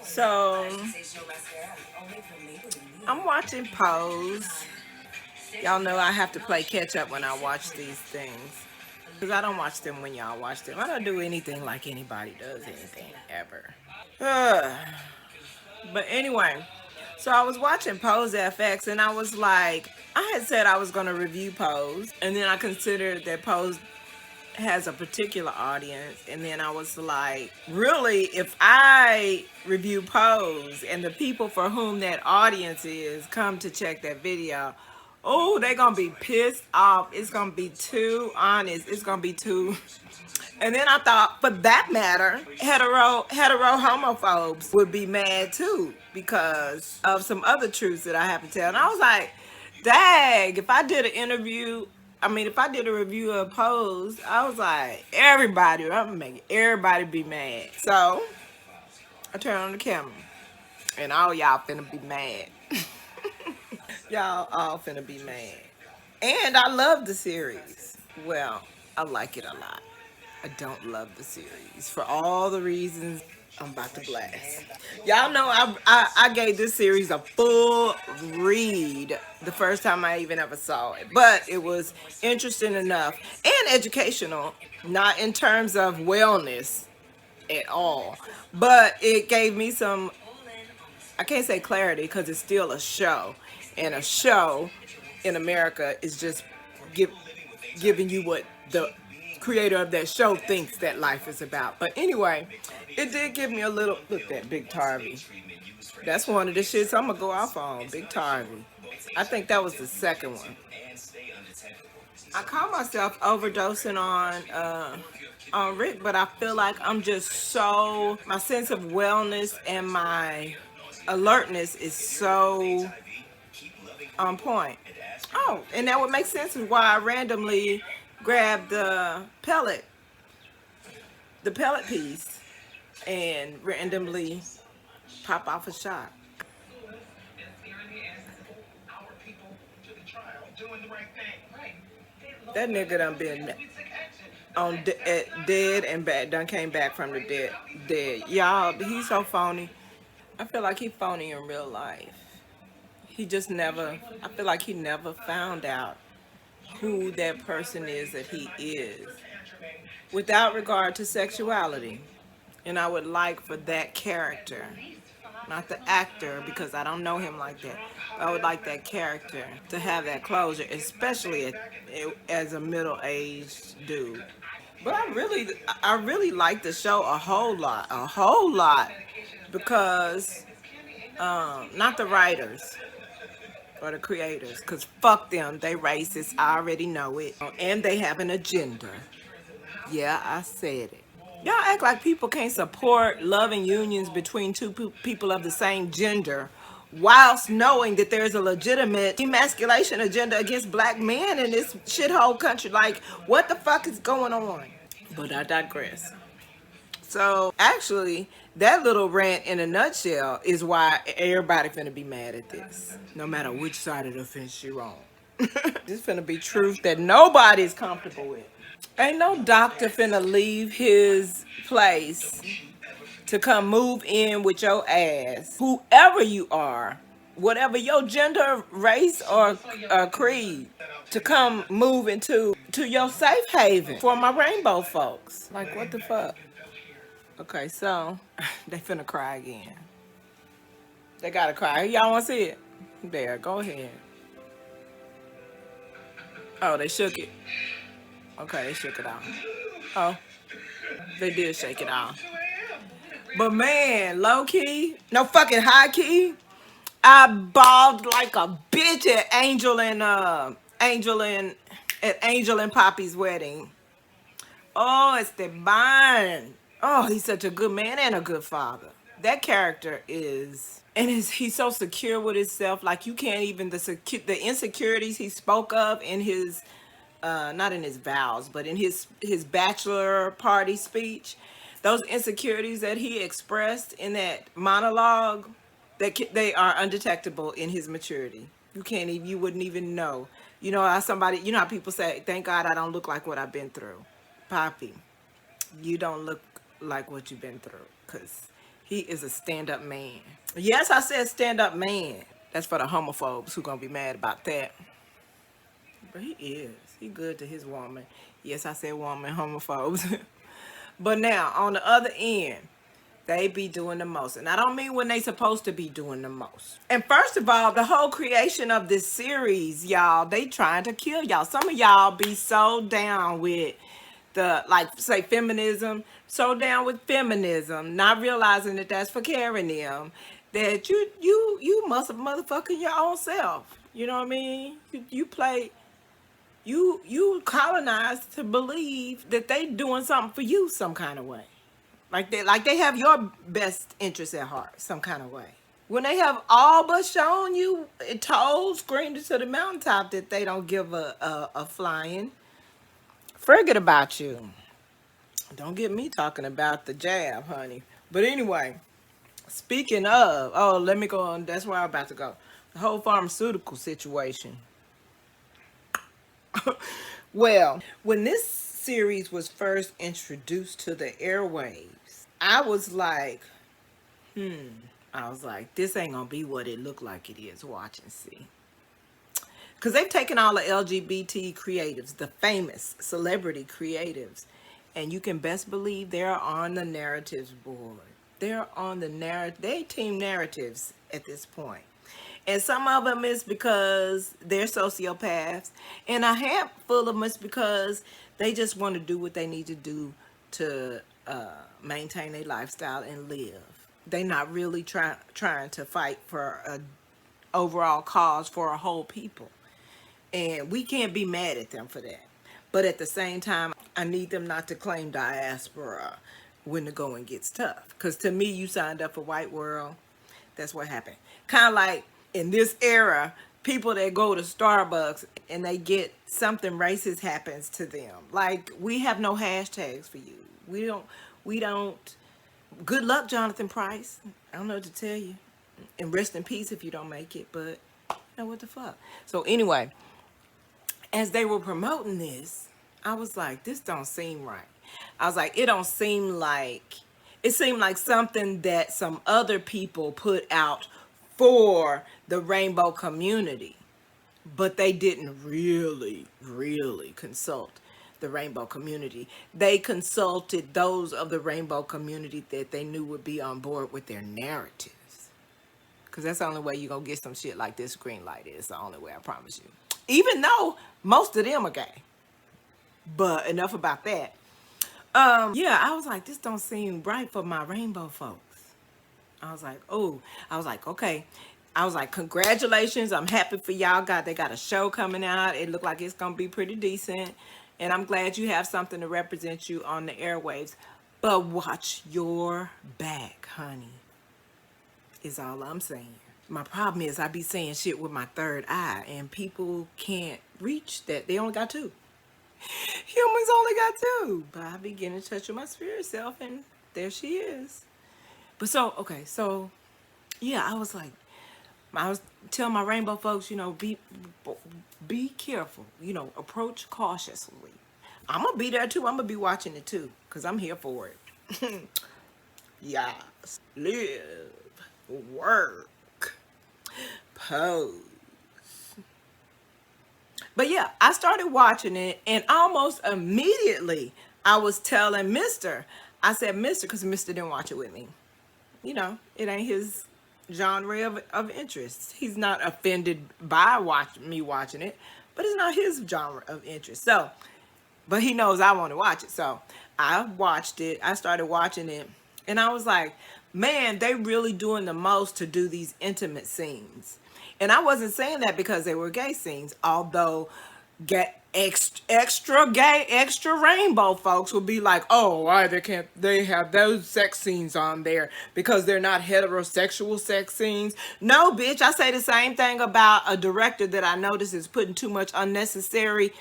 So I'm watching Pose. Y'all know I have to play catch up when I watch these things. Because I don't watch them when y'all watch them. I don't do anything like anybody does anything ever. But anyway, so I was watching Pose FX and I was like, I had said I was going to review Pose. And then I considered that Pose has a particular audience, and then I was like, really, if I review Pose and the people for whom that audience is come to check that video, oh, they're gonna be pissed off. It's gonna be too honest. It's gonna be too. And then I thought, for that matter, hetero homophobes would be mad too because of some other truths that I have to tell. And I was like, dang, if I did an interview, if I did a review of Pose, I was like, I'm gonna make everybody be mad. So I turned on the camera and all y'all finna be mad. Y'all all finna be mad. And I love the series. Well, I like it a lot. I don't love the series for all the reasons I'm about to blast. Y'all know I gave this series a full read the first time I even ever saw it. But it was interesting enough and educational, not in terms of wellness at all. But it gave me some, I can't say clarity because it's still a show. And a show in America is just giving you what the creator of that show thinks that life is about. But anyway, it did give me a little, look at that Big Tarvy. That's one of the shits I'm gonna go off on, Big Tarvy. I think that was the second one. I caught myself overdosing on Rick, but I feel like I'm just so, my sense of wellness and my alertness is so on point. Oh, and that would make sense is why I randomly grabbed the pellet piece and randomly pop off a shot. That nigga done been on dead and back, done came back from the dead. Y'all, he's so phony. I feel like he phony in real life. He just never, I feel like he never found out who that person is that he is without regard to sexuality. And I would like for that character, not the actor, because I don't know him like that. I would like that character to have that closure, especially as a middle-aged dude. But I really like the show a whole lot, because not the writers or the creators, because fuck them, they racist, I already know it, and they have an agenda. Yeah, I said it. Y'all act like people can't support loving unions between two people of the same gender whilst knowing that there's a legitimate emasculation agenda against black men in this shithole country. Like, what the fuck is going on? But I digress. So, actually, that little rant in a nutshell is why everybody finna be mad at this, no matter which side of the fence you're on. This finna be truth that nobody's comfortable with. Ain't no doctor finna leave his place to come move in with your ass, whoever you are, whatever your gender, race, or creed, to come move into your safe haven for my rainbow folks. Like, what the fuck? Okay, so they finna cry again. They gotta cry. Y'all wanna see it? There, go ahead. Oh, they shook it. Okay, they shook it off. Oh, they did shake it off. But man, low key, no fucking high key, I bawled like a bitch at Angel and Poppy's wedding. Oh, it's the bind. Oh, he's such a good man and a good father. That character is, and he's so secure with himself. Like, you can't even, the insecurities he spoke of in his, not in his vows, but in his bachelor party speech, those insecurities that he expressed in that monologue, they are undetectable in his maturity. You can't even, you wouldn't even know. You know how somebody, you know how people say, thank God I don't look like what I've been through. Poppy, you don't look like what you've been through, because He is a stand-up man. Yes, I said stand-up man. That's for the homophobes who gonna be mad about that. But he is. He good to his woman. Yes, I said woman, homophobes. But now, on the other end, they be doing the most. And I don't mean when they supposed to be doing the most. And first of all, the whole creation of this series, y'all, they trying to kill y'all. Some of y'all be so down with the, like, say, feminism, so down with feminism, not realizing that that's for carrying them, that you must have motherfucking your own self. You know what I mean? You colonized to believe that they doing something for you some kind of way. Like they have your best interest at heart some kind of way. When they have all but shown you, told, screamed it to the mountaintop that they don't give a flying. Forget about you. Don't get me talking about the jab, honey. But anyway, speaking of, oh, let me go on. That's where I'm about to go. The whole pharmaceutical situation. Well, when this series was first introduced to the airwaves, I was like, this ain't gonna be what it looked like it is. Watch and see. Because they've taken all the LGBT creatives, the famous celebrity creatives, and you can best believe they're on the narratives board. They're on the narrative. They team narratives at this point. And some of them is because they're sociopaths, and a handful of them is because they just want to do what they need to do to maintain their lifestyle and live. They're not really trying to fight for an overall cause for a whole people. And we can't be mad at them for that. But at the same time, I need them not to claim diaspora when the going gets tough. Because to me, you signed up for white world. That's what happened. Kind of like in this era, people that go to Starbucks and they get something racist happens to them. Like, we have no hashtags for you. We don't. Good luck, Jonathan Price. I don't know what to tell you. And rest in peace if you don't make it, but you know what the fuck. So anyway, as they were promoting this, I was like, this don't seem right. I was like, it seemed like something that some other people put out for the rainbow community, but they didn't really consult the rainbow community. They consulted those of the rainbow community that they knew would be on board with their narratives, because that's the only way you're gonna get some shit like this green light. Is the only way, I promise you, even though most of them are gay. But enough about that. Yeah, I was like, this don't seem right for my rainbow folks. I was like, okay. I was like, congratulations. I'm happy for y'all. They got a show coming out. It looked like it's going to be pretty decent. And I'm glad you have something to represent you on the airwaves. But watch your back, honey, is all I'm saying. My problem is I be saying shit with my third eye, and people can't reach that. They only got two. Humans only got two. But I be getting in touch with my spirit self, and there she is. But so, okay, so, yeah, I was telling my rainbow folks, you know, be careful, you know, approach cautiously. I'm going to be there too. I'm going to be watching it too, because I'm here for it. Yes. Live, work, pose. But yeah, I started watching it, and almost immediately I was telling I said Mr. because Mr. didn't watch it with me. You know, it ain't his genre of interest. He's not offended by me watching it, but it's not his genre of interest. So, but he knows I want to watch it. So I watched it. I started watching it, and I was like, man, they really doing the most to do these intimate scenes. And I wasn't saying that because they were gay scenes, although extra gay, extra rainbow folks will be like, oh, why they have those sex scenes on there because they're not heterosexual sex scenes. No, bitch, I say the same thing about a director that I notice is putting too much unnecessary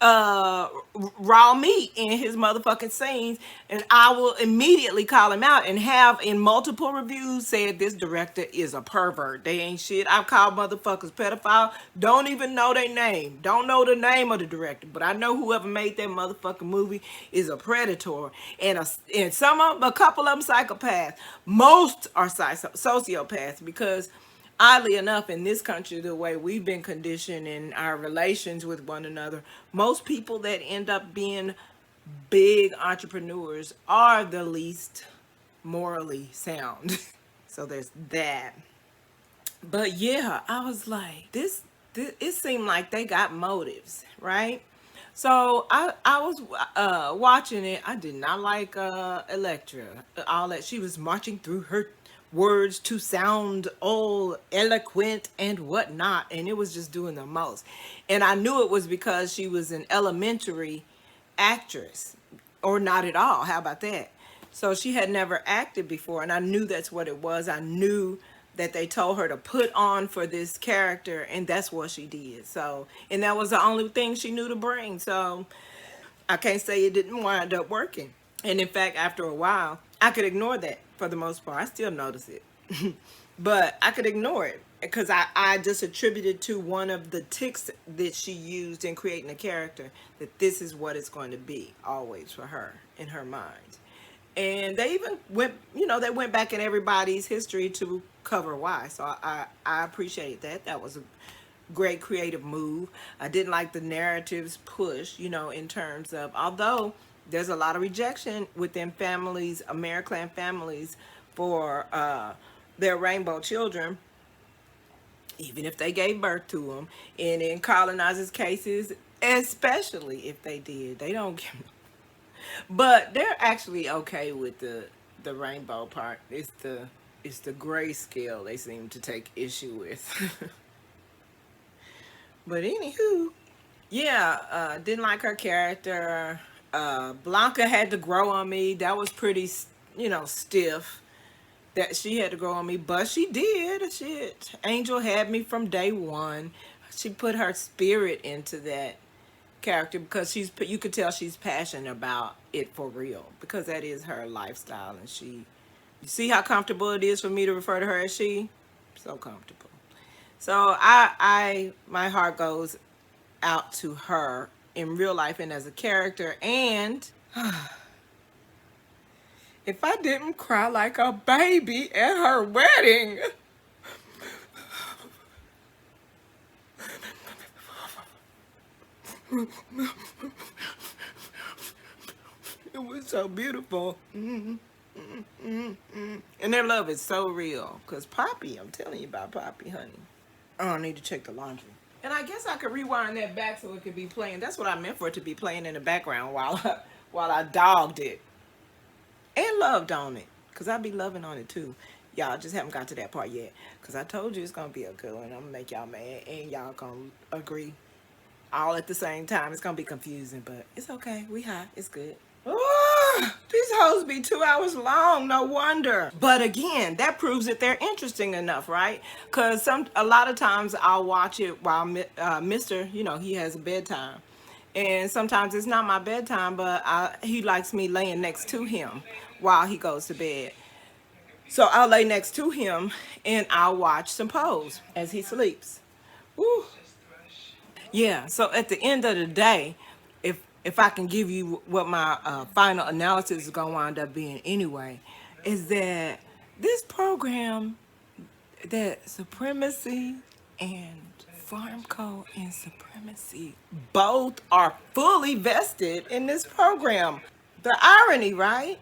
raw meat in his motherfucking scenes, and I will immediately call him out and have in multiple reviews said this director is a pervert. They ain't shit. I've called motherfuckers pedophile, don't even know their name, don't know the name of the director. director, but I know whoever made that motherfucking movie is a predator, and some of them, a couple of them psychopaths. Most are sociopaths, because oddly enough, in this country, the way we've been conditioned in our relations with one another, most people that end up being big entrepreneurs are the least morally sound. So there's that. But yeah, I was like, this it seemed like they got motives, right? So I was watching it. I did not like Electra. All that she was marching through her words to sound all eloquent and whatnot, and it was just doing the most. And I knew it was because she was an elementary actress, or not at all. How about that? So she had never acted before, and I knew that's what it was. I knew that they told her to put on for this character, and that's what she did. So, and that was the only thing she knew to bring. So I can't say it didn't wind up working. And in fact, after a while, I could ignore that for the most part. I still notice it, but I could ignore it because I just attributed to one of the tics that she used in creating a character, that this is what it's going to be always for her in her mind. And they even went, they went back in everybody's history to cover why. So I appreciate that. That was a great creative move. I didn't like the narrative's push, in terms of, although there's a lot of rejection within families, American families, for their rainbow children, even if they gave birth to them. And in colonizers' cases, especially if they did, they don't give. But they're actually okay with the rainbow part. It's the gray scale they seem to take issue with. But anywho, yeah, didn't like her character. Blanca had to grow on me. That was pretty, stiff. That she had to grow on me, but she did. Shit, Angel had me from day one. She put her spirit into that character because you could tell she's passionate about it for real, because that is her lifestyle. And you see how comfortable it is for me to refer to her as she. So comfortable. So my heart goes out to her in real life and as a character. And if I didn't cry like a baby at her wedding, it was so beautiful. And their love is so real. Because Poppy, I'm telling you about Poppy, honey. Oh, I need to check the laundry. And I guess I could rewind that back so it could be playing. That's what I meant for it to be playing in the background while I dogged it. And loved on it. Because I be loving on it too. Y'all just haven't got to that part yet. Because I told you it's going to be a good one. I'm going to make y'all mad. And y'all going to agree. All at the same time. It's going to be confusing. But it's okay. We high. It's good. Oh, these hoes be 2 hours long. No wonder. But again, that proves that they're interesting enough, right? Because a lot of times I'll watch it while Mr., he has a bedtime. And sometimes it's not my bedtime, but he likes me laying next to him while he goes to bed. So I'll lay next to him and I'll watch some Pose as he sleeps. Woo. Yeah, so at the end of the day, if I can give you what my final analysis is going to wind up being anyway, is that this program, that Supremacy and Pharmkko and Supremacy both are fully vested in this program. The irony, right?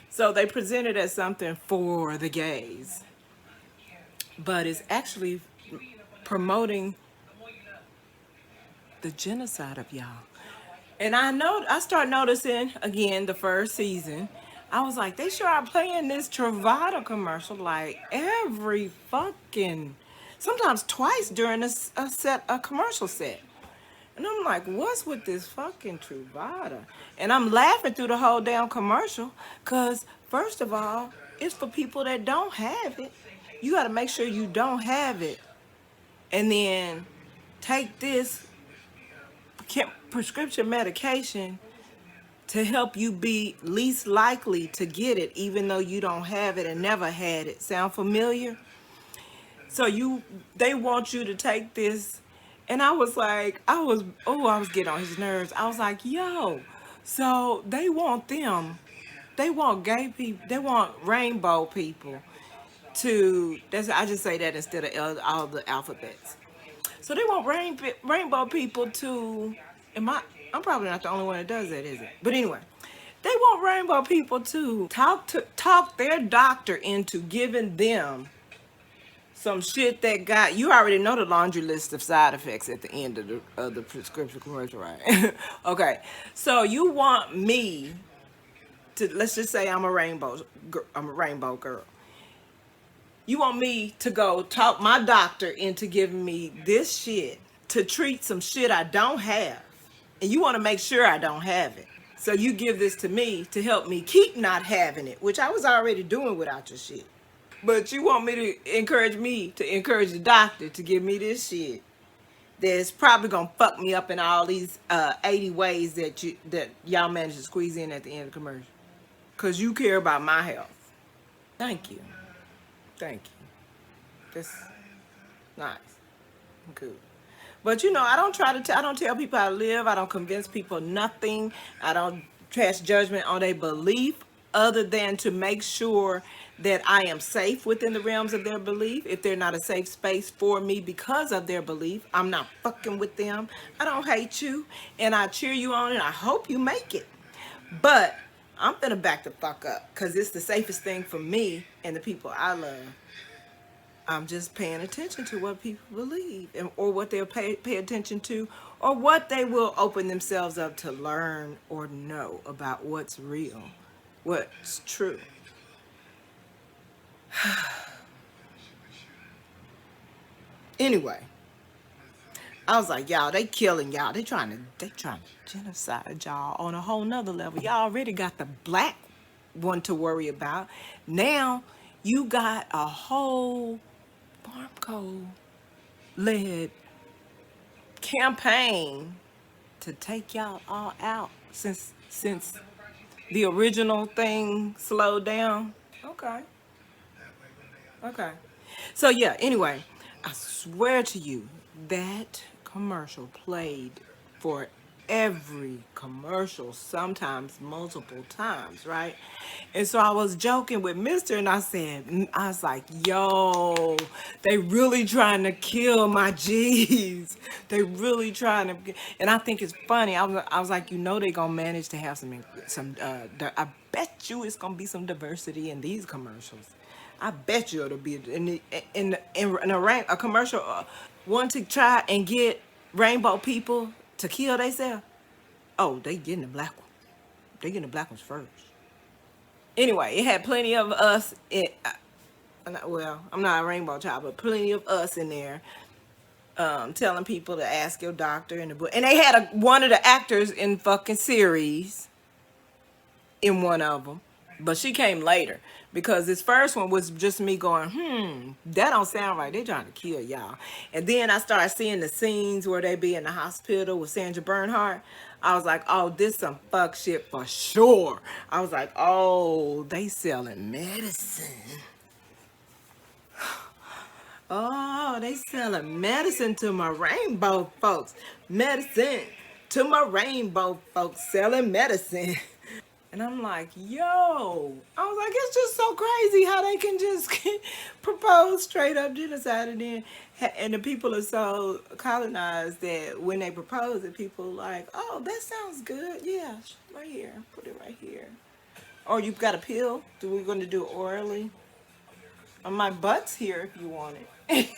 So they present it as something for the gays, but it's actually promoting the genocide of y'all. And I start noticing again the first season, I was like, they sure are playing this Travada commercial like every fucking, sometimes twice during a commercial set. And I'm like, what's with this fucking Travada? And I'm laughing through the whole damn commercial because, first of all, it's for people that don't have it. You got to make sure you don't have it. And then take this prescription medication to help you be least likely to get it, even though you don't have it and never had it. Sound familiar? So they want you to take this And I was like, I was getting on his nerves. I was like, yo, so they want gay people, they want rainbow people to, I just say that instead of all the alphabets. So they want rainbow people to, I'm probably not the only one that does that, is it? But anyway, they want rainbow people to talk their doctor into giving them some shit that you already know the laundry list of side effects at the end of the prescription commercial, right? Okay, so you want me to, let's just say I'm a rainbow girl. You want me to go talk my doctor into giving me this shit to treat some shit I don't have, and you want to make sure I don't have it. So you give this to me to help me keep not having it, which I was already doing without your shit. But you want me to encourage the doctor to give me this shit that's probably gonna fuck me up in all these 80 ways that y'all managed to squeeze in at the end of the commercial. Cause you care about my health. Thank you. Thank you. That's nice. Good. But you know, I don't tell people how to live. I don't convince people nothing. I don't pass judgment on their belief other than to make sure that I am safe within the realms of their belief. If they're not a safe space for me because of their belief, I'm not fucking with them. I don't hate you, and I cheer you on, and I hope you make it. But I'm gonna back the fuck up because it's the safest thing for me and the people I love. I'm just paying attention to what people believe, or what they'll pay attention to, or what they will open themselves up to learn or know about what's real, what's true. Anyway, I was like, y'all, they killing y'all. They trying to genocide y'all on a whole nother level. Y'all already got the black one to worry about. Now you got a whole Pharmkko led campaign to take y'all all out since the original thing slowed down. Okay. So yeah, anyway, I swear to you, that commercial played for every commercial, sometimes multiple times, right? And so I was joking with Mr. and I was like, yo, they really trying to kill my G's. They really trying to, and I think it's funny. I was like, you know, they gonna manage to have I bet you it's gonna be some diversity in these commercials. I bet you it'll be in a commercial one to try and get rainbow people to kill themselves. Oh, they getting the black one. They getting the black ones first. Anyway, it had plenty of us. Well, I'm not a rainbow child, but plenty of us in there telling people to ask your doctor in the book. And they had one of the actors in fucking series in one of them. But she came later because this first one was just me going, that don't sound right. They trying to kill y'all. And then I started seeing the scenes where they be in the hospital with Sandra Bernhardt. I was like, oh, this some fuck shit for sure. I was like, oh, they selling medicine. Oh, they selling medicine to my rainbow folks. Medicine to my rainbow folks, selling medicine. And I'm like, yo, I was like, it's just so crazy how they can just propose straight up genocide, and the people are so colonized that when they propose it, people are like, oh, that sounds good. Yeah, right here, put it right here. Or you've got a pill. We're going to do it orally. My butt's here if you want it.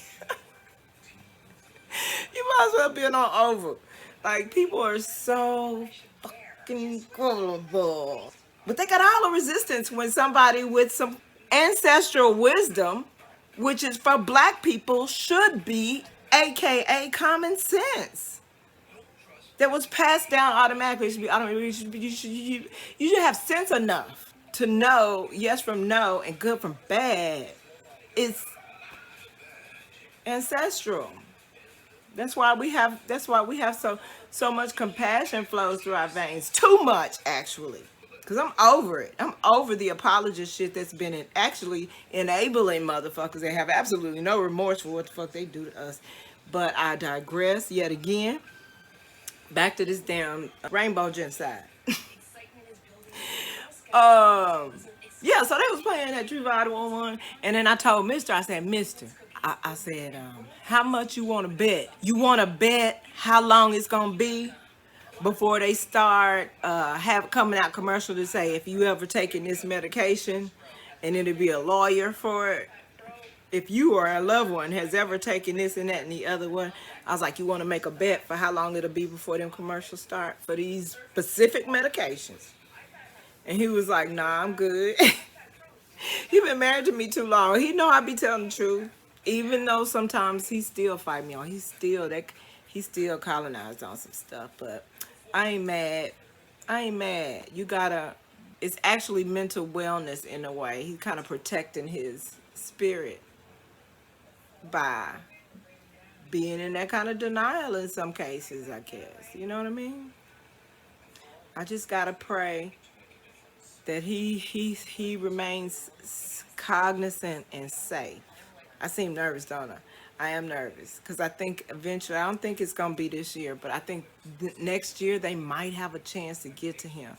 You might as well be on over. Like, people are so gullible. But they got all the resistance when somebody with some ancestral wisdom, which is for black people, should be AKA common sense, that was passed down automatically. You should have sense enough to know yes from no and good from bad. It's ancestral. That's why we have so much compassion flows through our veins. Too much, actually. Because I'm over it. I'm over the apologist shit that's been actually enabling motherfuckers that have absolutely no remorse for what the fuck they do to us. But I digress yet again. Back to this damn rainbow genocide. um, yeah, so they was playing that True Vital one, and then I told Mister, I said, Mister, I said, how much you want to bet? You want to bet how long it's gonna be before they start have coming out commercial to say if you ever taken this medication, and it'll be a lawyer for it. If you or a loved one has ever taken this and that and the other one, I was like, you want to make a bet for how long it'll be before them commercials start for these specific medications? And he was like, nah, I'm good. He been married to me too long. He know I be telling the truth. Even though sometimes he still fight me on. He still colonized on some stuff. But I ain't mad. I ain't mad. You gotta, it's actually mental wellness in a way. He's kind of protecting his spirit by being in that kind of denial in some cases, I guess. You know what I mean? I just gotta pray that he remains cognizant and safe. I seem nervous, don't I? I am nervous because I think eventually, I don't think it's gonna be this year, but I think next year they might have a chance to get to him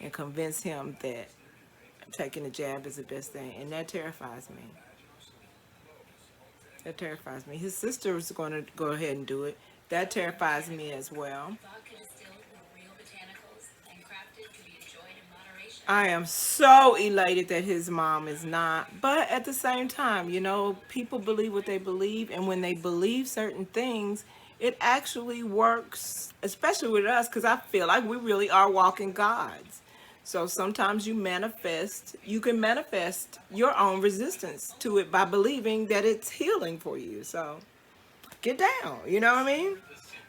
and convince him that taking the jab is the best thing, and that terrifies me. That terrifies me. His sister is going to go ahead and do it. That terrifies me as well. I am so elated that his mom is not. But at the same time, you know, people believe what they believe. And when they believe certain things, it actually works, especially with us, because I feel like we really are walking gods. So sometimes you can manifest your own resistance to it by believing that it's healing for you. So get down, you know what I mean?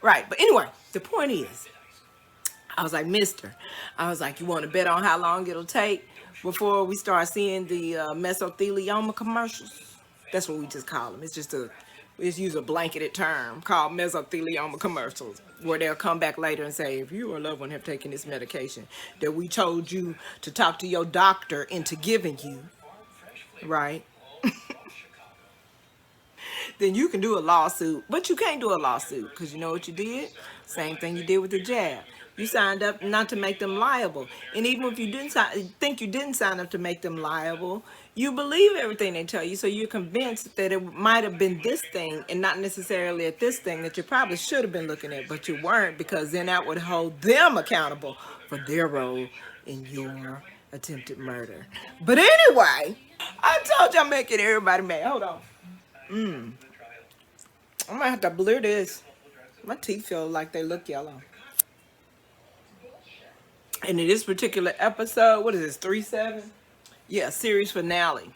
Right. But anyway, the point is, I was like, Mister, I was like, you want to bet on how long it'll take before we start seeing the mesothelioma commercials? That's what we just call them. We just use a blanketed term called mesothelioma commercials, where they'll come back later and say, if you or a loved one have taken this medication that we told you to talk to your doctor into giving you, right? Then you can do a lawsuit. But you can't do a lawsuit because you know what you did? Same thing you did with the jab. You signed up not to make them liable. And even if you think you didn't sign up to make them liable, you believe everything they tell you. So you're convinced that it might have been this thing and not necessarily at this thing that you probably should have been looking at, but you weren't, because then that would hold them accountable for their role in your attempted murder. But anyway, I told you I'm making everybody mad. Hold on. I might have to blur this. My teeth feel like they look yellow. And in this particular episode, what is this, 3-7? Yeah, series finale.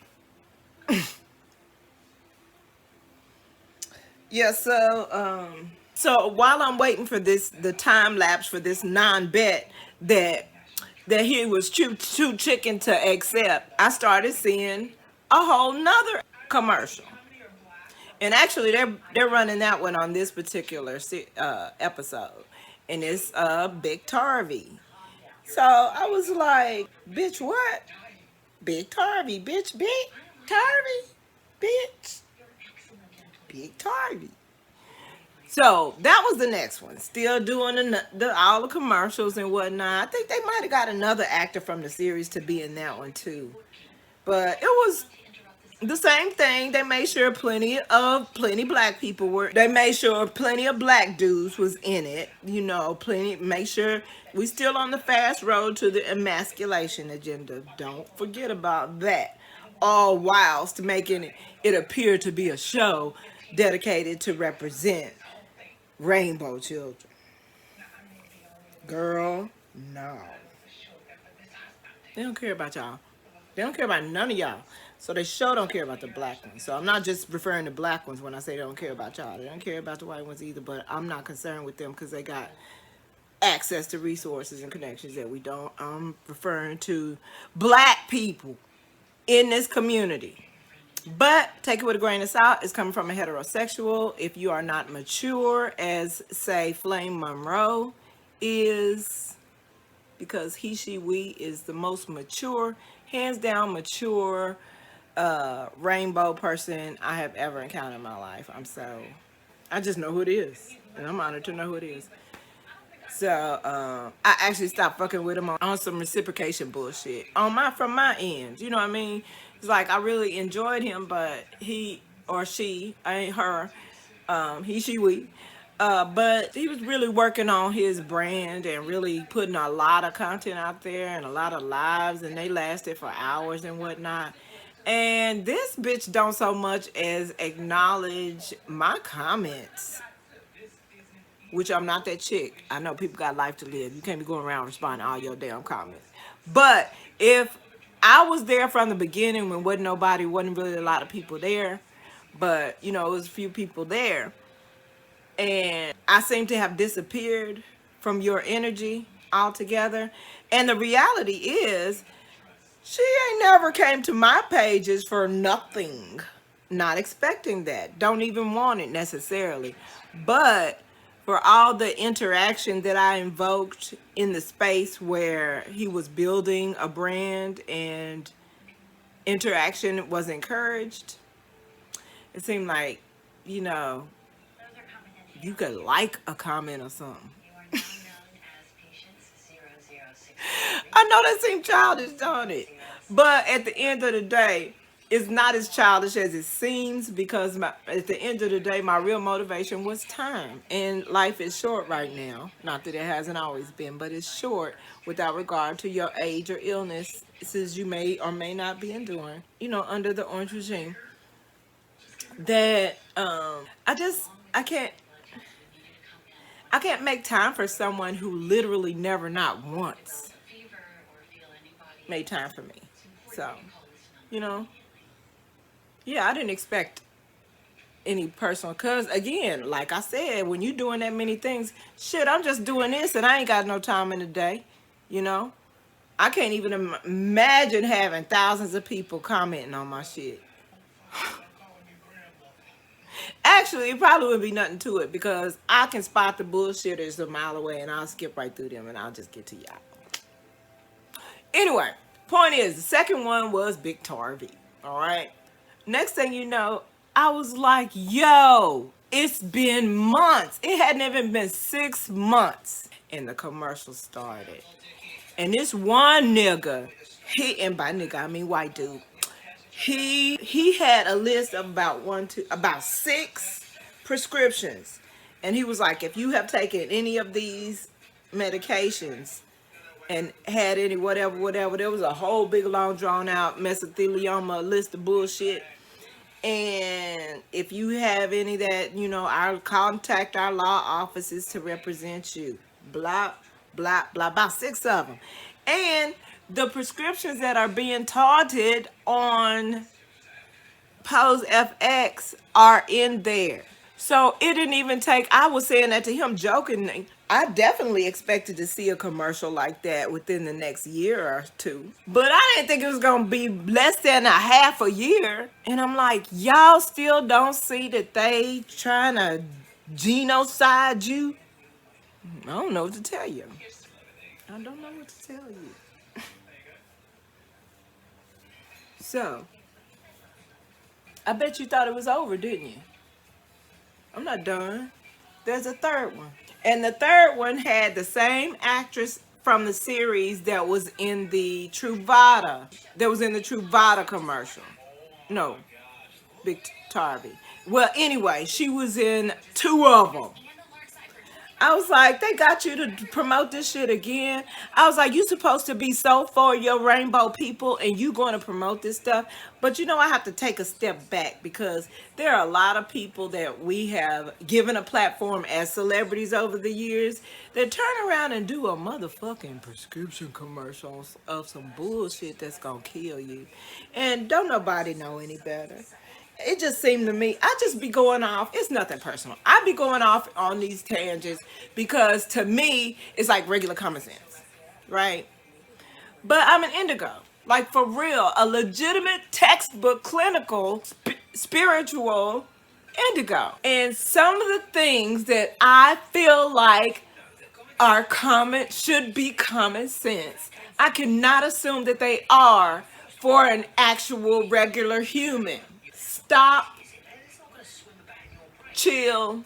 Yeah, so while I'm waiting for the time lapse for this non-bet that he was too chicken to accept, I started seeing a whole nother commercial. And actually, they're running that one on this particular episode, and it's Big Tarvey. So I was like, bitch, what? Big Tarvey, bitch, Big Tarvey, bitch, Big Tarvey. So that was the next one. Still doing all the commercials and whatnot. I think they might have got another actor from the series to be in that one too. But it was the same thing. They made sure plenty black people were. They made sure plenty of black dudes was in it. You know, make sure we still on the fast road to the emasculation agenda. Don't forget about that. All whilst making it appear to be a show dedicated to represent rainbow children. Girl, no. They don't care about y'all. They don't care about none of y'all. So they sure don't care about the black ones. So I'm not just referring to black ones when I say they don't care about y'all. They don't care about the white ones either, but I'm not concerned with them because they got access to resources and connections that we don't. I'm referring to black people in this community. But take it with a grain of salt. It's coming from a heterosexual. If you are not mature, as say Flame Monroe is, because he, she, we is the most mature, hands down mature rainbow person I have ever encountered in my life. I'm so I just know who it is, and I'm honored to know who it is. So I actually stopped fucking with him on some reciprocation bullshit from my end. You know what I mean? It's like I really enjoyed him, but he or she, I ain't her, he, she, we. But he was really working on his brand and really putting a lot of content out there and a lot of lives, and they lasted for hours and whatnot. And this bitch don't so much as acknowledge my comments, which I'm not that chick. I know people got life to live. You can't be going around responding to all your damn comments. But if I was there from the beginning when wasn't really a lot of people there, but you know, it was a few people there, and I seem to have disappeared from your energy altogether. And the reality is, she ain't never came to my pages for nothing. Not expecting that. Don't even want it necessarily. But for all the interaction that I invoked in the space where he was building a brand and interaction was encouraged, it seemed like, you know, you could like a comment or something. I know that seems childish, don't it? But at the end of the day, it's not as childish as it seems, because at the end of the day, my real motivation was time. And life is short right now. Not that it hasn't always been, but it's short without regard to your age or illnesses you may or may not be enduring, you know, under the orange regime. That I can't make time for someone who literally never, not once, made time for me. So, you know, yeah, I didn't expect any personal, because again, like I said, when you doing that many things, shit, I'm just doing this and I ain't got no time in the day, you know. I can't even imagine having thousands of people commenting on my shit. Actually, it probably wouldn't be nothing to it, because I can spot the bullshitters a mile away and I'll skip right through them and I'll just get to y'all. Anyway, point is, the second one was Big Tarvey. All right. Next thing you know, I was like, yo, it's been months. It hadn't even been 6 months. And the commercial started. And this one nigga, and by nigga, I mean white dude, he had a list of about 6 prescriptions. And he was like, if you have taken any of these medications and had any whatever, there was a whole big long drawn out mesothelioma list of bullshit. And if you have any that, you know, I'll contact our law offices to represent you. Blah, blah, blah, about 6 of them. And the prescriptions that are being touted on posefx are in there. So it didn't even take, I was saying that to him jokingly, I definitely expected to see a commercial like that within the next year or 2. But I didn't think it was going to be less than a half a year. And I'm like, y'all still don't see that they trying to genocide you? I don't know what to tell you. I don't know what to tell you. So, I bet you thought it was over, didn't you? I'm not done. There's a third one. And the third one had the same actress from the series that was in the ToughLoveIndigo. That was in the ToughLoveIndigo commercial. No, Big Tarvey. Well, anyway, she was in 2 of them. I was like, they got you to promote this shit again. I was like, you supposed to be so for your rainbow people and you going to promote this stuff. But you know, I have to take a step back, because there are a lot of people that we have given a platform as celebrities over the years that turn around and do a motherfucking prescription commercial of some bullshit that's going to kill you. And don't nobody know any better. It just seemed to me, I just be going off. It's nothing personal. I be going off on these tangents because to me, it's like regular common sense, right? But I'm an indigo, like for real, a legitimate textbook, clinical, spiritual indigo. And some of the things that I feel like are should be common sense, I cannot assume that they are for an actual regular human. Stop, chill,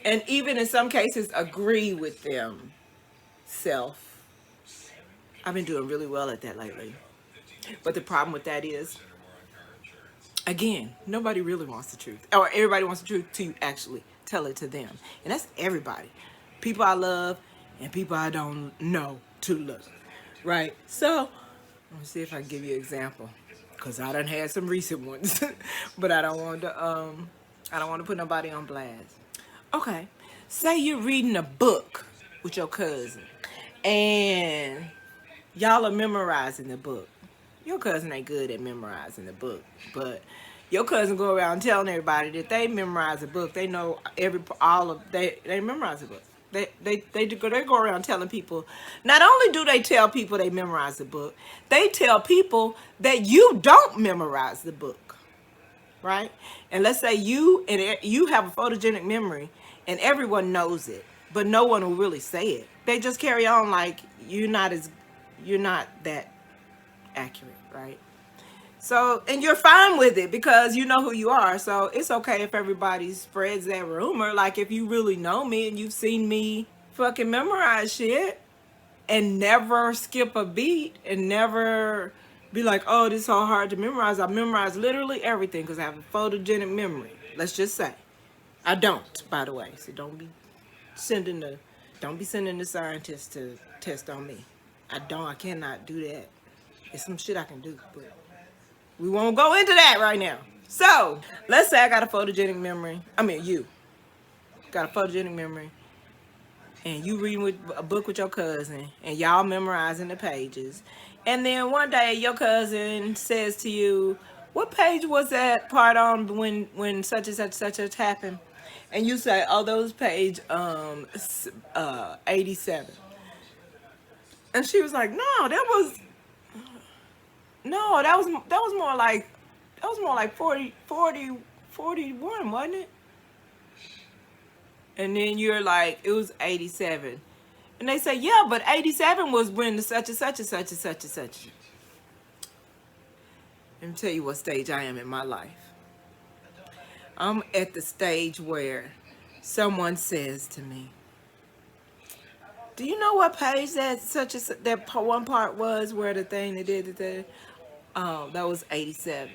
And even in some cases agree with them. Self. I've been doing really well at that lately. But the problem with that is, again, nobody really wants the truth. Or everybody wants the truth to actually tell it to them. And that's everybody. People I love and people I don't know to love. Right? So, let me see if I can give you an example. Because I done had some recent ones. But I don't want to put nobody on blast. Okay. Say you're reading a book with your cousin. And y'all are memorizing the book. Your cousin ain't good at memorizing the book, but your cousin go around telling everybody that they memorize the book. They know they memorize the book. They go around telling people. Not only do they tell people they memorize the book, they tell people that you don't memorize the book, right? And let's say you have a photogenic memory, and everyone knows it, but no one will really say it. They just carry on like you're not that accurate, right? So, and you're fine with it because you know who you are. So it's okay if everybody spreads that rumor. Like if you really know me and you've seen me fucking memorize shit and never skip a beat and never be like, oh, this is so hard to memorize. I memorize literally everything because I have a photogenic memory. Let's just say. I don't, by the way. So don't be sending the scientists to test on me. I cannot do that. It's some shit I can do, but we won't go into that right now. So, let's say I got a photogenic memory. I mean, you got a photogenic memory, and you reading a book with your cousin, and y'all memorizing the pages. And then one day, your cousin says to you, what page was that part on when such and such happened? And you say, oh, that was page 87. And she was like, no, that was more like 41, wasn't it? And then you're like, it was 87. And they say, yeah, but 87 was when the such and such and such and such and such. Let me tell you what stage I am in my life. I'm at the stage where someone says to me, do you know what page that one part was where the thing they did that? Oh, that was 87.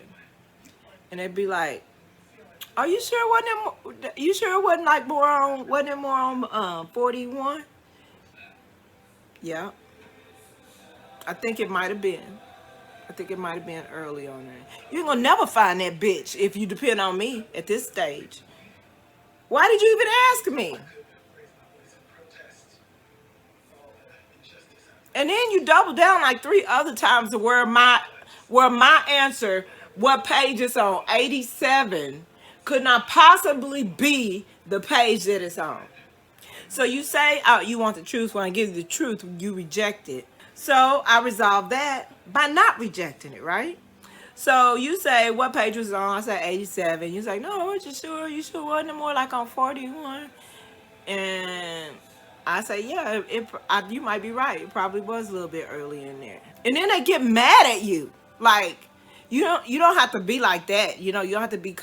And they'd be like, are you sure it wasn't like more on 41? Yeah. I think it might have been. Early on there. You're gonna never find that bitch if you depend on me at this stage. Why did you even ask me? And then you double down like 3 other times to where my answer, what page it's on, 87, could not possibly be the page that it's on. So you say, oh, you want the truth. When I give you the truth, you reject it. So I resolve that by not rejecting it, right? So you say, what page was it on? I say 87. You say, no, aren't you sure? You sure wasn't it more like on 41? And I say, yeah, you might be right. It probably was a little bit early in there. And then they get mad at you. Like, you don't have to be like that. You don't have to be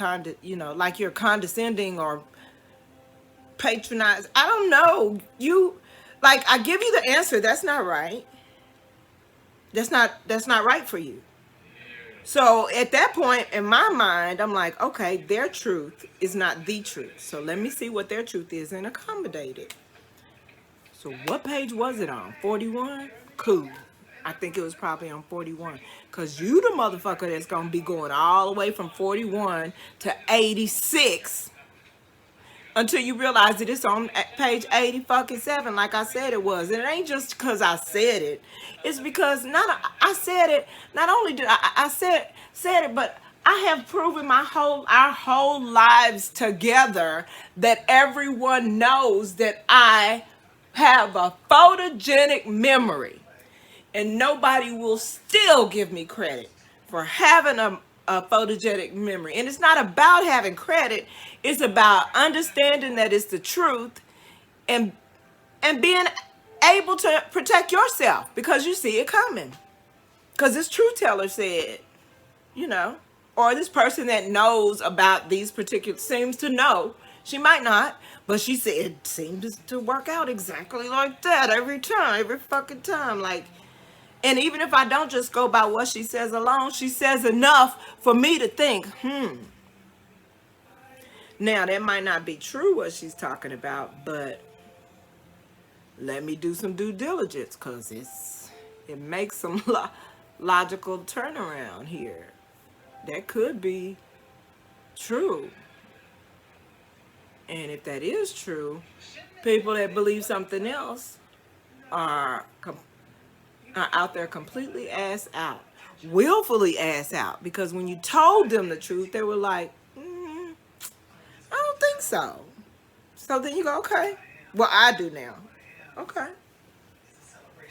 like you're condescending or patronized. I don't know. I give you the answer. That's not right. That's not right for you. So at that point in my mind, I'm like, okay, their truth is not the truth. So let me see what their truth is and accommodate it. So what page was it on? 41? Cool. I think it was probably on 41. Because you the motherfucker that's going to be going all the way from 41 to 86 until you realize that it's on page 87 like I said it was. And it ain't just because I said it. It's because I said it. Not only did I said it, but I have proven our whole lives together that everyone knows that I have a photogenic memory. And nobody will still give me credit for having a photogenic memory. And it's not about having credit. It's about understanding that it's the truth and being able to protect yourself because you see it coming. Because this truth teller said, or this person that knows about these particular, seems to know, She might not, but she said it seems to work out exactly like that every time, every fucking time. Like, and even if I don't just go by what she says alone, she says enough for me to think, Now, that might not be true what she's talking about, but let me do some due diligence, because it makes some logical turnaround here. That could be true. And if that is true, people that believe something else are out there completely ass out, willfully ass out, because when you told them the truth, they were like, I don't think so. So then you go, okay. Well, I do now. Okay.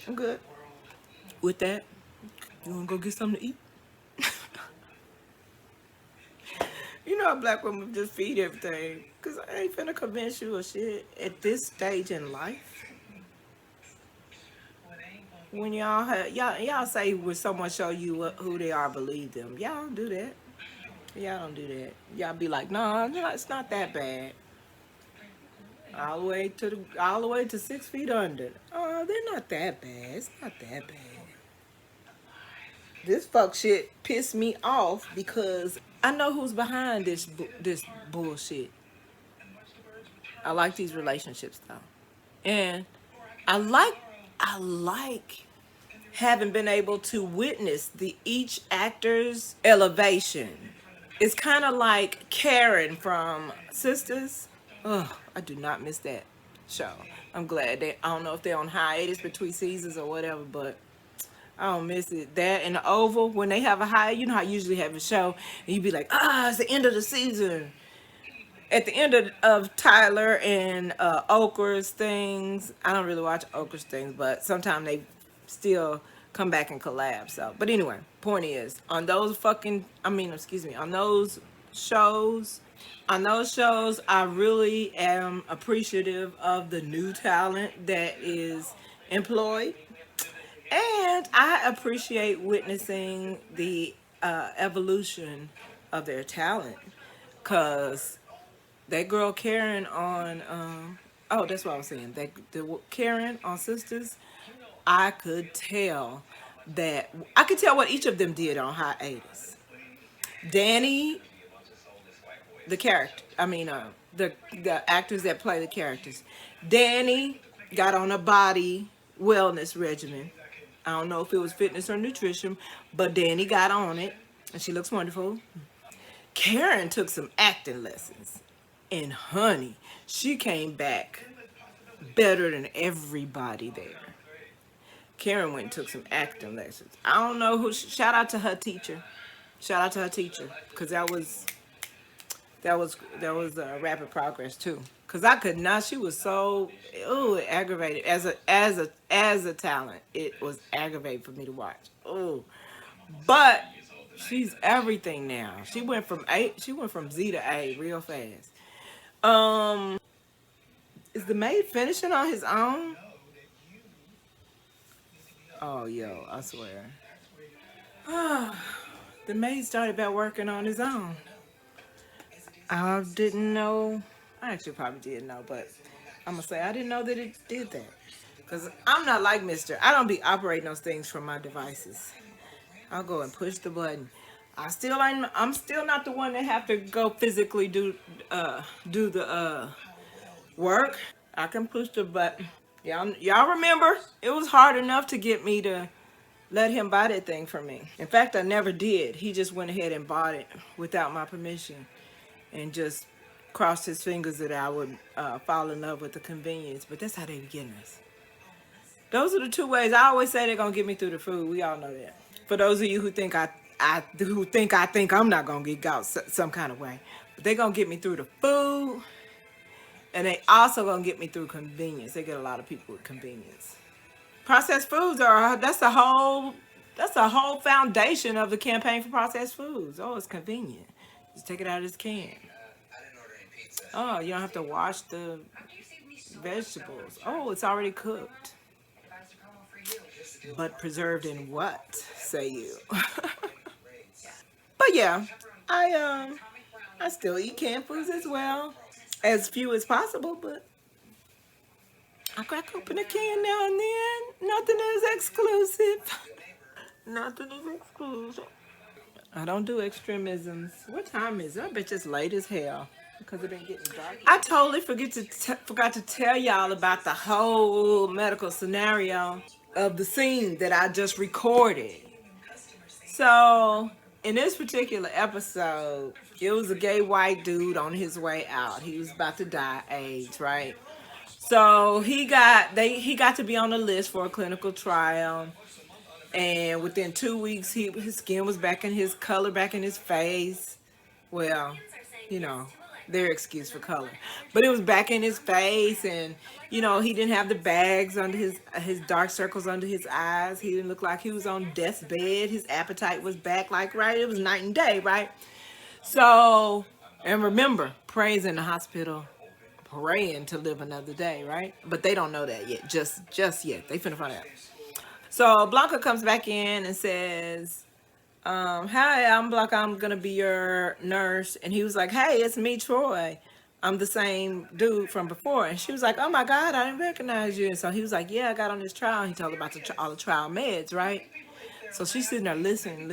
I'm good. With that, you want to go get something to eat? You know, a black woman just feed everything. Because I ain't finna convince you of shit at this stage in life. When y'all say when someone show you who they are, believe them. Y'all don't do that. Y'all don't do that. Y'all be like, no, it's not that bad. All the way to 6 feet under. Oh, they're not that bad. It's not that bad. This fuck shit pissed me off because I know who's behind this bullshit. I like these relationships though, and I like having been able to witness each actor's elevation. It's kind of like Karen from Sisters. Oh, I do not miss that show. I'm glad I don't know if they're on hiatus between seasons or whatever, but I don't miss it. That and the Oval, when they have a you know how I usually have a show, and you be like, it's the end of the season. At the end of Tyler and Oprah's things, I don't really watch Oprah's things, but sometimes they still come back and collab. So, but anyway, point is, on those shows, I really am appreciative of the new talent that is employed. And I appreciate witnessing the evolution of their talent. Because that girl Karen on, that's what I was saying. The Karen on Sisters, I could tell what each of them did on hiatus. Danny, the actors that play the characters. Danny got on a body wellness regimen. I don't know if it was fitness or nutrition, but Danny got on it, and she looks wonderful. Karen took some acting lessons, and honey, she came back better than everybody there. Karen went and took some acting lessons. I don't know who. Shout out to her teacher. Because that was rapid progress too. Cause I could not. She was so aggravated as a talent. It was aggravating for me to watch. But she's everything now. She went from Z to A real fast. Is the maid finishing on his own? Oh, yo, I swear. The maid started back working on his own. I didn't know. I actually probably did know, but I'm going to say I didn't know that it did that. Because I'm not like Mr. I don't be operating those things from my devices. I'll go and push the button. I'm still not the one that have to go physically do the work. I can push the button. Y'all remember? It was hard enough to get me to let him buy that thing for me. In fact, I never did. He just went ahead and bought it without my permission and just crossed his fingers that I would fall in love with the convenience. But that's how they be getting us. Those are the two ways. I always say they're gonna get me through the food. We all know that. For those of you who think I think I'm not gonna get out some kind of way, but they're gonna get me through the food, and they also gonna get me through convenience. They get a lot of people with convenience. Processed foods that's the whole foundation of the campaign for processed foods. Oh, it's convenient. Just take it out of this can. Oh, you don't have to wash the vegetables. Oh, it's already cooked. But preserved in what, say you? But yeah, I still eat canned foods as well. as few as possible, but I crack open a can now and then. Nothing is exclusive. Nothing is exclusive. I don't do extremisms. What time is it? I bet it's late as hell because it been getting dark. I totally forgot to tell y'all about the whole medical scenario of the scene that I just recorded. So in this particular episode, it was a gay white dude on his way out. He was about to die, AIDS, right? So he got to be on the list for a clinical trial. And within 2 weeks, his skin was back in his color, back in his face. Well, you know, their excuse for color. But it was back in his face, and, you know, he didn't have the bags under his dark circles under his eyes. He didn't look like he was on death's bed. His appetite was back, like, right? It was night and day, right? So, and remember, praise in the hospital, praying to live another day, right? But they don't know that yet, just yet. They finna find out. So Blanca comes back in and says, hi, I'm Blanca, I'm gonna be your nurse. And he was like, hey, it's me, Troy. I'm the same dude from before. And she was like, oh my God, I didn't recognize you. And so he was like, yeah, I got on this trial. He told her about all the trial meds, right? So she's sitting there listening.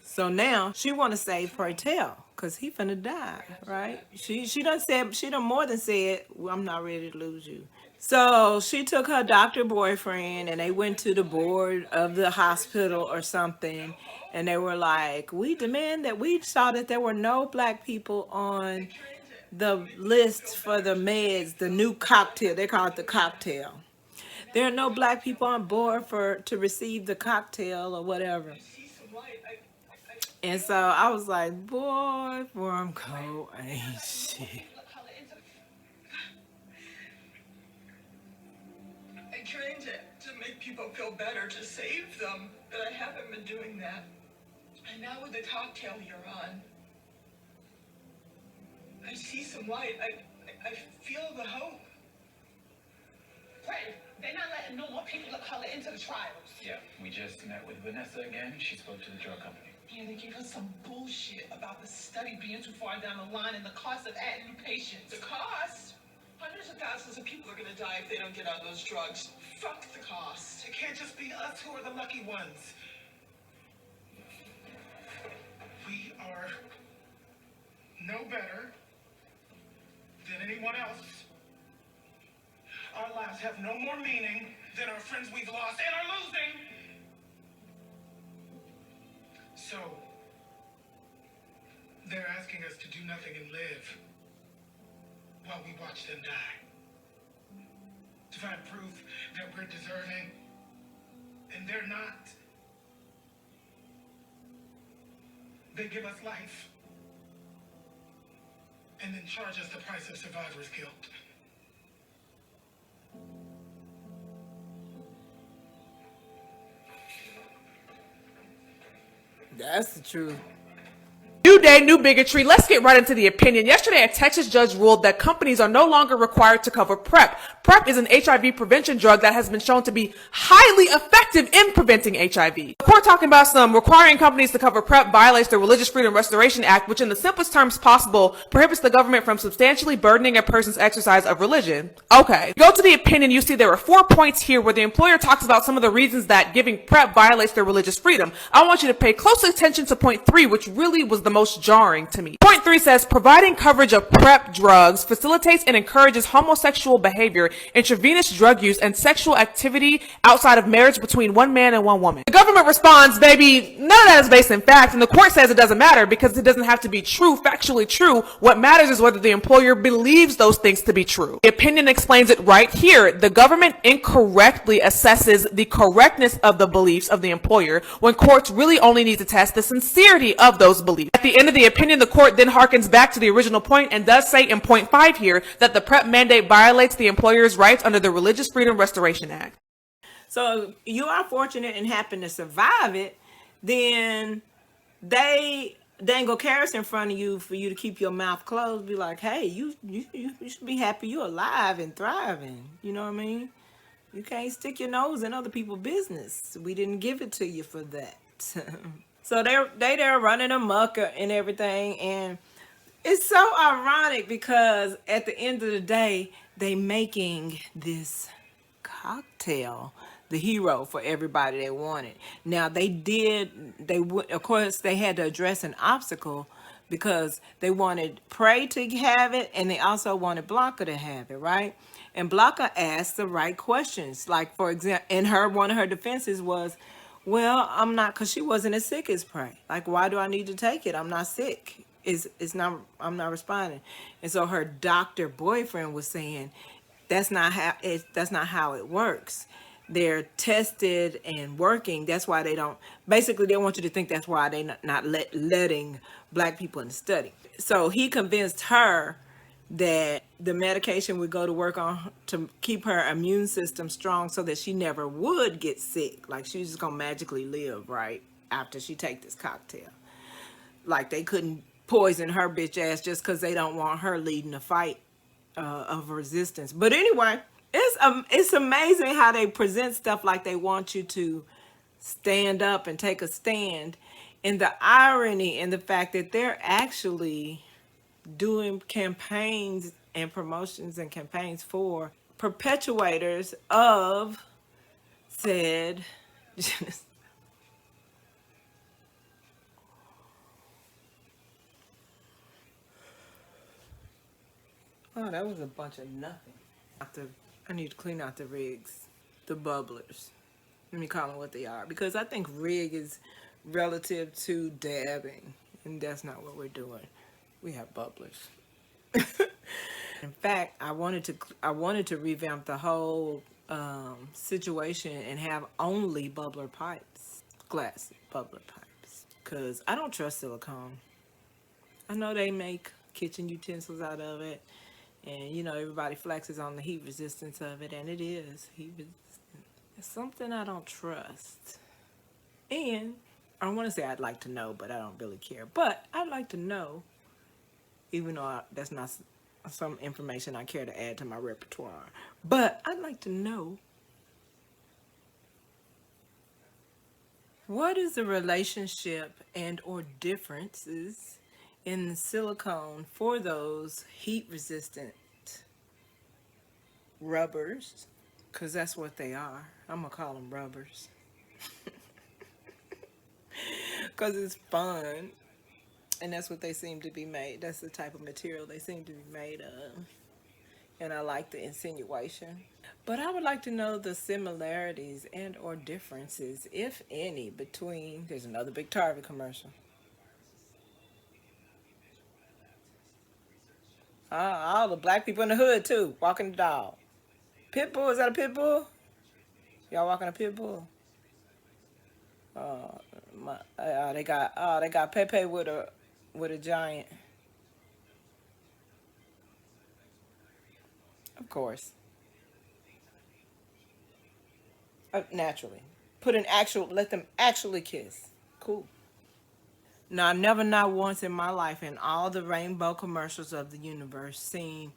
So now she want to save proPOSEal because he finna die, right? She done more than said, well, I'm not ready to lose you. So she took her doctor boyfriend and they went to the board of the hospital or something. And they were like, we demand that we saw that there were no black people on the list for the meds, the new cocktail. They call it the cocktail. There are no black people on board to receive the cocktail or whatever. And so I was like, boy, Pharmkko ain't shit. Trying to make people feel better, to save them, but I haven't been doing that. And now with the cocktail you're on, I see some light. I feel the hope. Right. They're not letting no more people of color into the trials. Yeah, we just met with Vanessa again. She spoke to the drug company. Yeah, they gave us some bullshit about the study being too far down the line and the cost of adding new patients. The cost? Hundreds of thousands of people are going to die if they don't get on those drugs. Fuck the cost. It can't just be us who are the lucky ones. We are no better than anyone else. Our lives have no more meaning than our friends we've lost and are losing. So, they're asking us to do nothing and live while we watch them die. To find proof that we're deserving, and they're not. They give us life, and then charge us the price of survivor's guilt. That's the truth. New day, new bigotry. Let's get right into the opinion. Yesterday, a Texas judge ruled that companies are no longer required to cover PrEP. PrEP is an HIV prevention drug that has been shown to be highly effective in preventing HIV. The court talking about some requiring companies to cover PrEP violates the Religious Freedom Restoration Act, which in the simplest terms possible prohibits the government from substantially burdening a person's exercise of religion. Okay. Go to the opinion, you see there are 4 points here where the employer talks about some of the reasons that giving PrEP violates their religious freedom. I want you to pay close attention to point 3, which really was the most jarring to me. Point 3 says, providing coverage of PrEP drugs facilitates and encourages homosexual behavior, intravenous drug use, and sexual activity outside of marriage between one man and one woman. The government responds, baby, none of that is based in fact, and the court says it doesn't matter because it doesn't have to be true, factually true. What matters is whether the employer believes those things to be true. The opinion explains it right here. The government incorrectly assesses the correctness of the beliefs of the employer when courts really only need to test the sincerity of those beliefs. At the end of the opinion, the court then harkens back to the original point and does say in point 5 here that the PrEP mandate violates the employer's rights under the Religious Freedom Restoration Act. So if you are fortunate and happen to survive it, then they ain't gonna carry us in front of you for you to keep your mouth closed. Be like, hey, you should be happy you're alive and thriving. You know what I mean? You can't stick your nose in other people's business. We didn't give it to you for that. So they're running amok and everything, and It's so ironic because at the end of the day, they making this cocktail the hero for everybody they wanted. Now of course they had to address an obstacle because they wanted Prey to have it and they also wanted Blanca to have it, right? And Blanca asked the right questions. Like, for example, one of her defenses was, well, I'm not, because she wasn't as sick as Prey. Like, why do I need to take it? I'm not sick. I'm not responding. And so her doctor boyfriend was saying, that's not how it works. They're tested and working. That's why they don't. Basically, they want you to think that's why they're not letting black people in the study. So he convinced her that the medication would go to work on to keep her immune system strong, so that she never would get sick. Like, she's just gonna magically live right after she take this cocktail. Like, they couldn't poison her bitch ass just because they don't want her leading a fight of resistance. But anyway, it's amazing how they present stuff like they want you to stand up and take a stand, and the irony in the fact that they're actually doing campaigns and promotions and campaigns for perpetuators of said oh, that was a bunch of nothing. I need to clean out the rigs, the bubblers. Let me call them what they are, because I think rig is relative to dabbing, and that's not what we're doing. We have bubblers. In fact, I wanted to revamp the whole situation and have only bubbler pipes, glass bubbler pipes, because I don't trust silicone. I know they make kitchen utensils out of it, and you know, everybody flexes on the heat resistance of it, and it is heat resistant. It's something I don't trust. And I want to say I'd like to know, but I don't really care. But I'd like to know, even though that's not some information I care to add to my repertoire. But I'd like to know, what is the relationship and or differences in the silicone for those heat resistant rubbers? Because that's what they are. I'm going to call them rubbers. Because it's fun. And that's what they seem to be made. That's the type of material they seem to be made of. And I like the insinuation. But I would like to know the similarities and or differences, if any, between... There's another Big Tarvey commercial. All the black people in the hood, too. Walking the dog. Pitbull, is that a pitbull? Y'all walking a pitbull? They got Pepe with a giant. Of course. Naturally. Let them actually kiss. Cool. Now, I never, not once in my life, in all the rainbow commercials of the universe, seen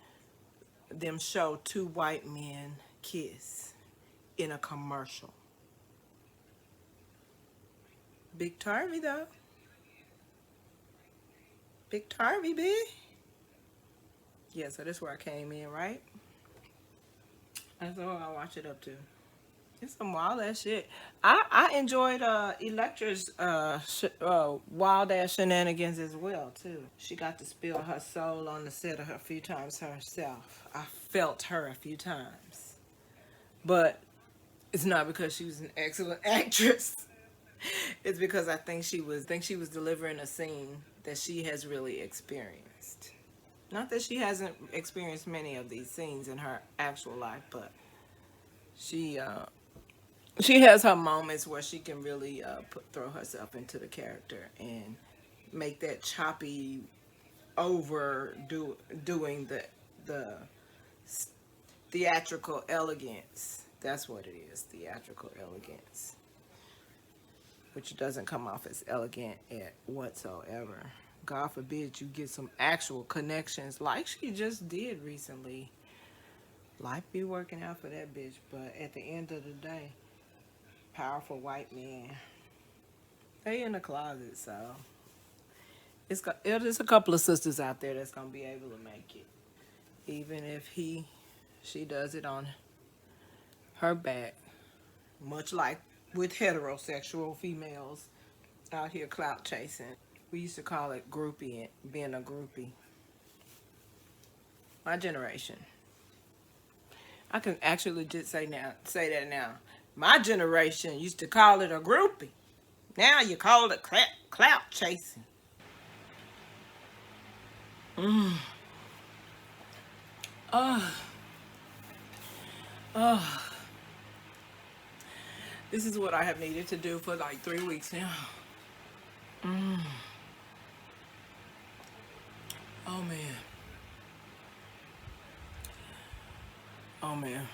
them show two white men kiss in a commercial. Big Tarvey, though. Big Tarvey, big. Yeah, so that's where I came in, right? That's all I watch it up to. It's some wild ass shit. I enjoyed Electra's wild ass shenanigans as well too. She got to spill her soul on the set a few times herself. I felt her a few times, but it's not because she was an excellent actress. It's because I think she was delivering a scene that she has really experienced. Not that she hasn't experienced many of these scenes in her actual life, but she has her moments where she can really throw herself into the character and make that choppy doing the theatrical elegance. That's what it is, theatrical elegance, which doesn't come off as elegant at whatsoever. God forbid you get some actual connections like she just did recently. Life be working out for that bitch, but at the end of the day, powerful white men, they in the closet, so There's a couple of sisters out there that's gonna be able to make it, even if she does it on her back, much like with heterosexual females out here clout chasing. We used to call it groupie, being a groupie. My generation. I can actually just say that now. My generation used to call it a groupie. Now you call it clout chasing. This is what I have needed to do for like 3 weeks now. Oh man. Oh man.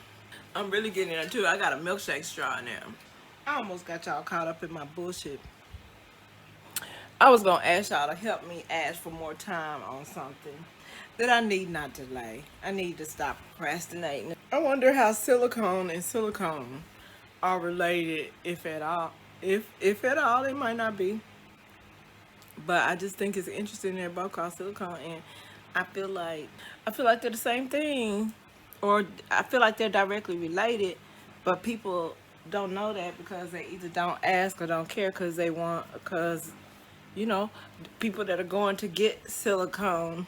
I'm really getting into it. I got a milkshake straw now. I almost got y'all caught up in my bullshit. I was gonna ask y'all to help me ask for more time on something that I need not delay. I need to stop procrastinating. I wonder how silicone and silicone are related, if at all. If at all, it might not be. But I just think it's interesting they're both called silicone, and I feel like they're the same thing, or I feel like they're directly related, but people don't know that because they either don't ask or don't care because you know, people that are going to get silicone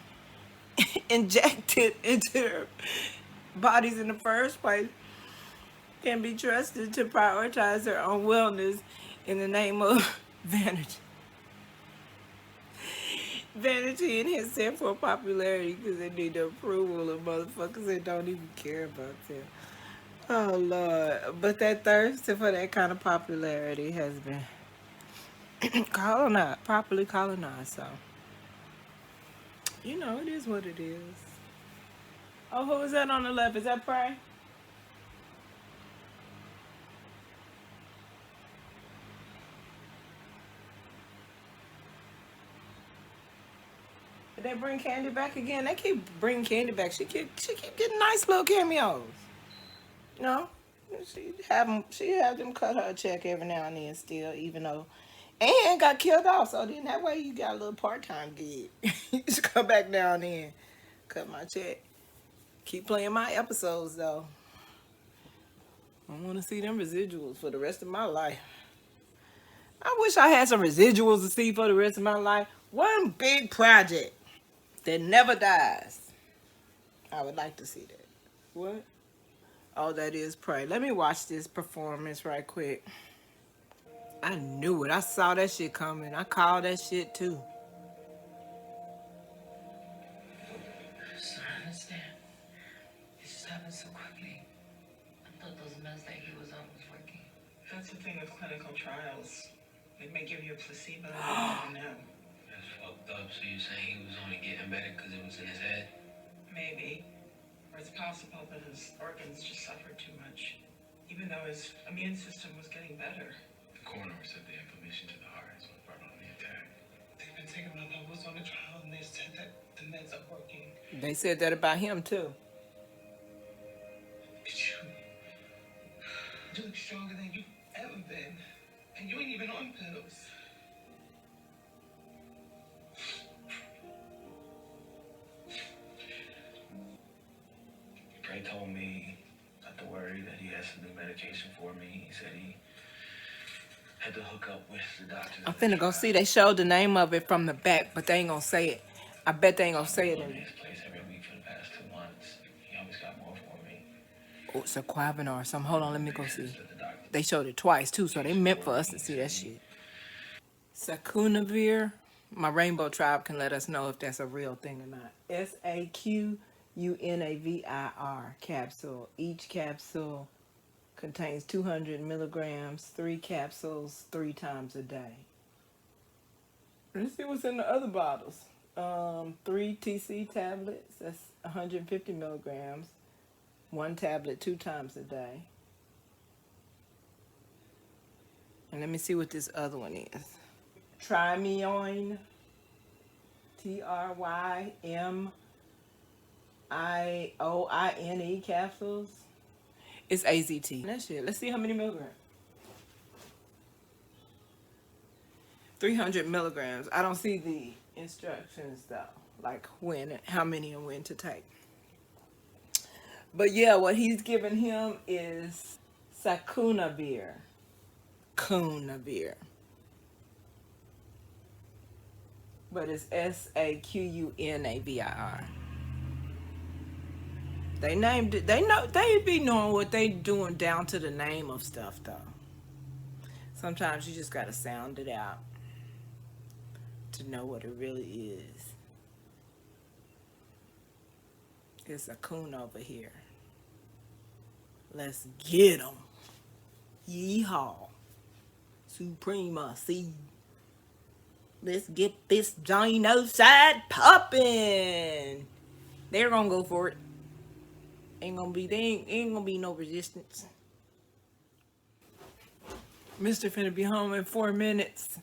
injected into their bodies in the first place can be trusted to prioritize their own wellness in the name of vanity. Vanity and his set for popularity because they need the approval of motherfuckers that don't even care about them. Oh Lord. But that thirst for that kind of popularity has been properly colonized, so you know, it is what it is. Oh, who is that on the left? Is that Prey? Did they bring Candy back again? They keep bringing Candy back. She keep getting nice little cameos. You know, she have them cut her a check every now and then still, even though, and got killed off. So then that way you got a little part-time gig. You just come back now and then, cut my check. Keep playing my episodes though. I want to see them residuals for the rest of my life. I wish I had some residuals to see for the rest of my life. One big project that never dies. I would like to see that. What? Oh, that is Prey. Let me watch this performance right quick. I knew it. I saw that shit coming. I called that shit too. So I understand. It just happened so quickly. I thought those meds that he was on was working. That's the thing with clinical trials. They may give you a placebo and you never know. That's fucked up. So you're saying he was only getting better because it was in his head? Maybe. Or it's possible that his organs just suffered too much. Even though his immune system was getting better. The coroner said the inflammation to the heart is what brought on the attack. They've been taking my levels on the trial and they said that the meds are working. They said that about him too. You look stronger than you've ever been. And you ain't even on pills. Gray told me not to worry, that he has some new medication for me. He said he had to hook up with the doctor. I'm finna go see. They showed the name of it from the back, but they ain't gonna say it. I bet they ain't gonna say it in his place every week for the past 2 months. He always got more for me. Oh, it's a Quavinar or something. Hold on, let me go see. They showed it twice too, so they meant for us to see that shit. Sakunavir. My Rainbow Tribe can let us know if that's a real thing or not. SAQUNAVIR capsule. Each capsule contains 200 milligrams, 3 capsules, 3 times a day. Let's see what's in the other bottles. 3 TC tablets, that's 150 milligrams. 1 tablet 2 times a day. And let me see what this other one is. Trimyoin, TRYMIOINE capsules. It's AZT. That shit. Let's see how many milligrams. 300 milligrams. I don't see the instructions though, like when, how many and when to take. But yeah, what he's giving him is Sakunavir. Kunavir. But it's Sakunavir. They named it, they be knowing what they doing down to the name of stuff though. Sometimes you just gotta sound it out to know what it really is. It's a coon over here. Let's get 'em. Yeehaw. Supremacy. Let's get this jeanosyyde poppin'. They're gonna go for it. Ain't gonna be no resistance. Mr. finna be home in 4 minutes.